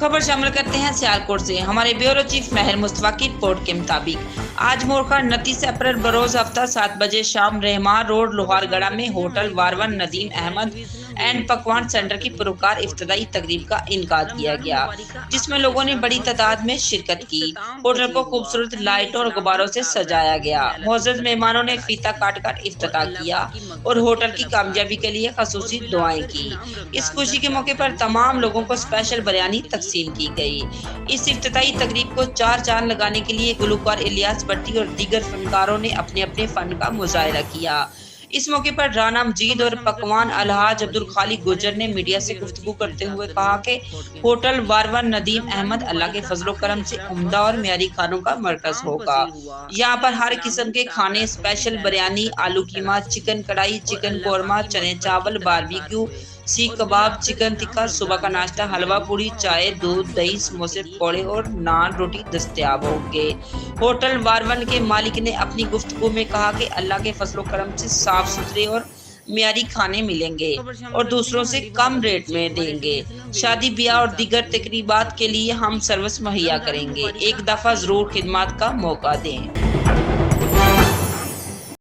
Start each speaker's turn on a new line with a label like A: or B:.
A: खबर शामिल करते हैं सियालकोट से। हमारे ब्यूरो चीफ महर मुस्तफा की रिपोर्ट के मुताबिक आज मोरखा 29 अप्रैल बरोज हफ्ता 7 बजे शाम रहमान रोड लोहारगढ़ा में होटल वारवन नदीम अहमद एंड पकवान सेंटर की पुरस्कार इफ्तिताई तकरीब का इनकाद किया गया, जिसमें लोगों ने बड़ी तादाद में शिरकत की। होटल को खूबसूरत लाइटों और गुब्बारों से सजाया गया। मुअज़्ज़ज़ मेहमानों ने फीता काट कर इफ्तिताह किया और होटल की कामयाबी के लिए खसूसी दुआएं की। इस खुशी के मौके पर तमाम लोगों को स्पेशल बिरयानी तकसीम की गई। इस इफ्तिताई तकरीब को चार चांद लगाने के लिए गुलकार इलियास भट्टी और दीगर फनकारों ने अपने अपने फन का मुजाहरा किया। इस मौके पर राना मजीद और पकवान अलहाज अब्दुल खालिक गुजर ने मीडिया से गुफ्तगू करते हुए कहा कि होटल वारवन नदीम अहमद अल्लाह के फजलो करम से उम्दा और मियारी खानों का मरकज होगा। यहाँ पर हर किस्म के खाने, स्पेशल बिरयानी, आलू कीमा, चिकन कढ़ाई, चिकन कोरमा, चने चावल, बारबेक्यू, सीख कबाब, चिकन टिक्का, सुबह का नाश्ता, हलवा पूरी, चाय, दूध, दही, समोसे, पकौड़े और नान रोटी दस्तयाब होंगे। होटल वारवन के मालिक ने अपनी गुफ्तगू में कहा कि अल्लाह के फजलो करम से साफ सुथरे और मियारी खाने मिलेंगे और दूसरों से कम रेट में देंगे। शादी ब्याह और दीगर तकरीबात के लिए हम सर्विस मुहैया करेंगे। एक दफा जरूर खिदमत का मौका दें।